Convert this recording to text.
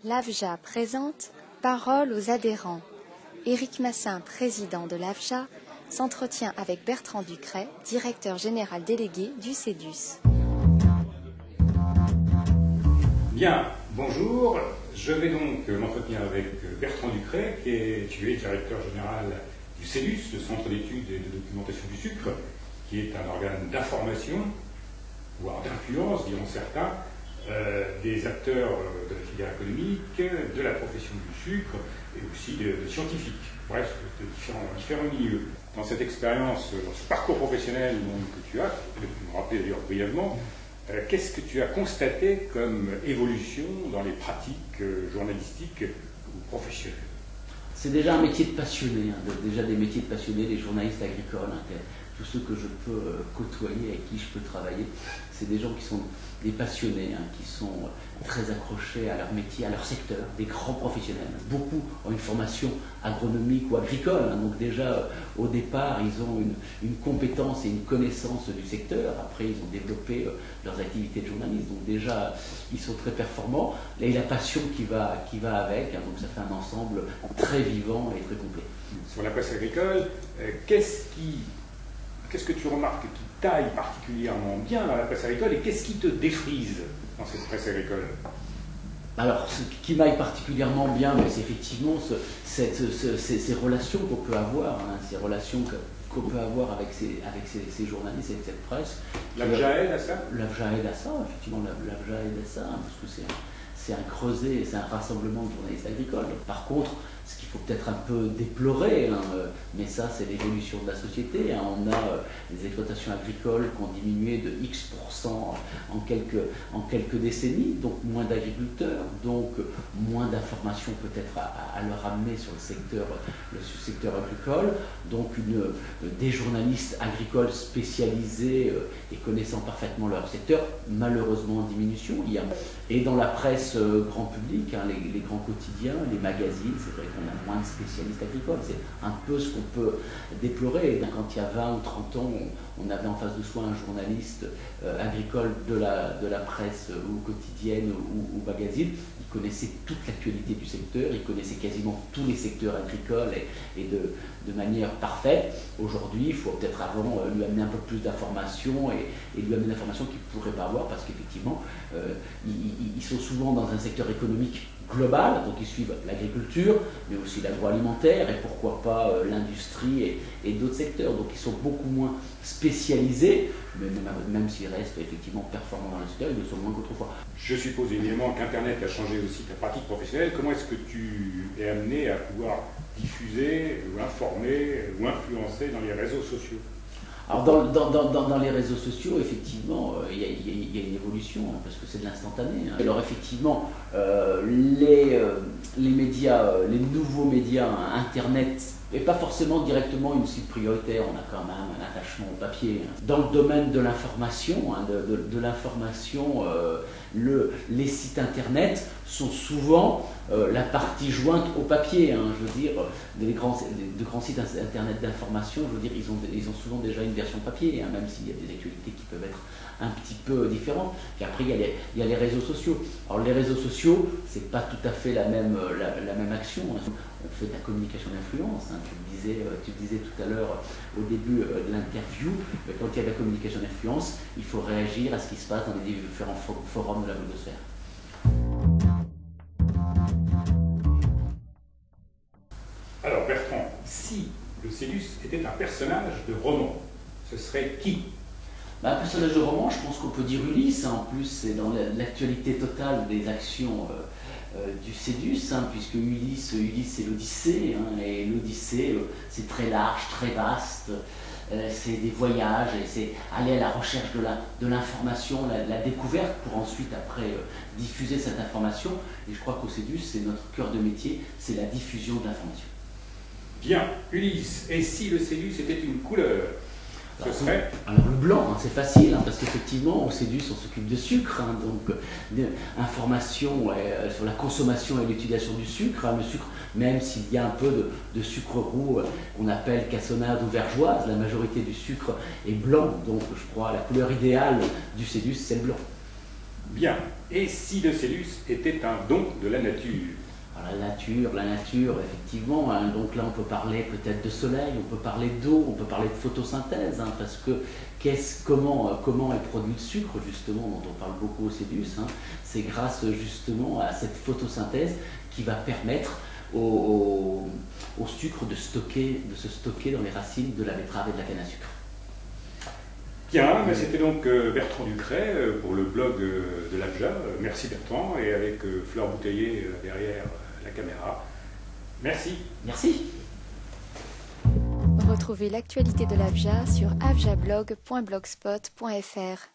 L'AFJA présente Parole aux adhérents. Éric Massin, président de l'AFJA, s'entretient avec Bertrand Ducret, directeur général délégué du CEDUS. Bien, bonjour. Je vais donc m'entretenir avec Bertrand Ducret, tu es directeur général du CEDUS, le Centre d'études et de documentation du sucre, qui est un organe d'information, voire d'influence, diront certains, des acteurs de la filière économique, de la profession du sucre et aussi de scientifiques, bref, de différents milieux. Dans cette expérience, dans ce parcours professionnel que tu as, tu peux me rappeler d'ailleurs brièvement, qu'est-ce que tu as constaté comme évolution dans les pratiques journalistiques ou professionnelles? C'est déjà un métier de passionné, déjà des métiers de passionnés, les journalistes agricoles, tous ceux que je peux côtoyer, avec qui je peux travailler, c'est des gens qui sont des passionnés, qui sont très accrochés à leur métier, à leur secteur, des grands professionnels. Beaucoup ont une formation agronomique ou agricole, donc déjà au départ ils ont une compétence et une connaissance du secteur, après ils ont développé leurs activités de journaliste, donc déjà ils sont très performants, et la passion qui va avec, donc ça fait un ensemble très vivant et très complet. Sur la presse agricole, qu'est-ce que tu remarques qui taille particulièrement bien dans la presse agricole et qu'est-ce qui te défrise dans cette presse agricole? Alors, ce qui m'aille particulièrement bien, c'est effectivement ces relations qu'on peut avoir, ces relations qu'on peut avoir avec ces journalistes, avec cette presse. L'AFJA aide à ça? L'AFJA aide à ça, effectivement, l'AFJA aide à ça, parce que c'est un creuset, c'est un rassemblement de journalistes agricoles. Par contre, ce qu'il faut peut-être un peu déplorer, mais ça c'est l'évolution de la société. On a des exploitations agricoles qui ont diminué de X% en quelques décennies, donc moins d'agriculteurs, donc moins d'informations peut-être à leur amener sur le secteur agricole, donc des journalistes agricoles spécialisés et connaissant parfaitement leur secteur, malheureusement en diminution. Et dans la presse grand public, les grands quotidiens, les magazines, c'est vrai qu'on a moins de spécialistes agricoles. C'est un peu ce qu'on peut déplorer. Quand il y a 20 ou 30 ans, on avait en face de soi un journaliste agricole de la presse ou quotidienne ou magazine. Il connaissait toute l'actualité du secteur, il connaissait quasiment tous les secteurs agricoles et de manière parfaite. Aujourd'hui, il faut peut-être avant lui amener un peu plus d'informations et lui amener l'information qu'il ne pourrait pas avoir parce qu'effectivement, ils sont souvent dans un secteur économique global, donc ils suivent l'agriculture, mais aussi l'agroalimentaire et pourquoi pas l'industrie et d'autres secteurs. Donc ils sont beaucoup moins spécialisés, mais même s'ils restent effectivement performants dans le secteur, ils le sont moins qu'autrefois. Je suppose évidemment qu'Internet a changé aussi ta pratique professionnelle. Comment est-ce que tu es amené à pouvoir diffuser ou informer ou influencer dans les réseaux sociaux? Alors dans les réseaux sociaux, effectivement, il y a une évolution, parce que c'est de l'instantané. Alors effectivement, les médias, les nouveaux médias, Internet, et pas forcément directement une cible prioritaire, on a quand même un attachement au papier. Dans le domaine de l'information, les sites Internet sont souvent la partie jointe au papier. Je veux dire, de grands sites Internet d'information, je veux dire, ils ont souvent déjà une version papier, même s'il y a des actualités qui peuvent être un petit peu différentes. Puis après, il y a les réseaux sociaux. Alors les réseaux sociaux, c'est pas tout à fait la même action. On fait de la communication d'influence. Tu le disais tout à l'heure au début de l'interview, quand il y a de la communication d'influence, il faut réagir à ce qui se passe dans les différents forums de la blogosphère. Alors Bertrand, si le CEDUS était un personnage de roman, ce serait qui? Un personnage de roman, je pense qu'on peut dire Ulysse. En plus, c'est dans l'actualité totale des actions du CEDUS, puisque Ulysse c'est l'Odyssée, et l'Odyssée c'est très large, très vaste, c'est des voyages, et c'est aller à la recherche de l'information, la découverte, pour ensuite après diffuser cette information. Et je crois qu'au CEDUS, c'est notre cœur de métier, c'est la diffusion de l'information. Bien, Ulysse, et si le CEDUS était une couleur, ce serait? Alors le blanc, c'est facile, parce qu'effectivement au CEDUS on s'occupe de sucre, donc information sur la consommation et l'utilisation du sucre. Le sucre, même s'il y a un peu de sucre roux qu'on appelle cassonade ou vergeoise, la majorité du sucre est blanc, donc je crois la couleur idéale du CEDUS c'est le blanc. Bien, Et si le CEDUS était un don de la nature? La nature, effectivement. Hein. Donc là, on peut parler peut-être de soleil, on peut parler d'eau, on peut parler de photosynthèse, hein, parce que comment est produit le sucre, justement, dont on parle beaucoup au CEDUS. Hein. C'est grâce justement à cette photosynthèse qui va permettre au sucre de se stocker dans les racines de la betterave et de la canne à sucre. Bien, mais c'était donc Bertrand Ducret pour le blog de l'AFJA. Merci Bertrand, et avec Fleur Bouteiller derrière la caméra. Merci. Merci. Retrouvez l'actualité de l'AFJA sur afjablog.blogspot.fr.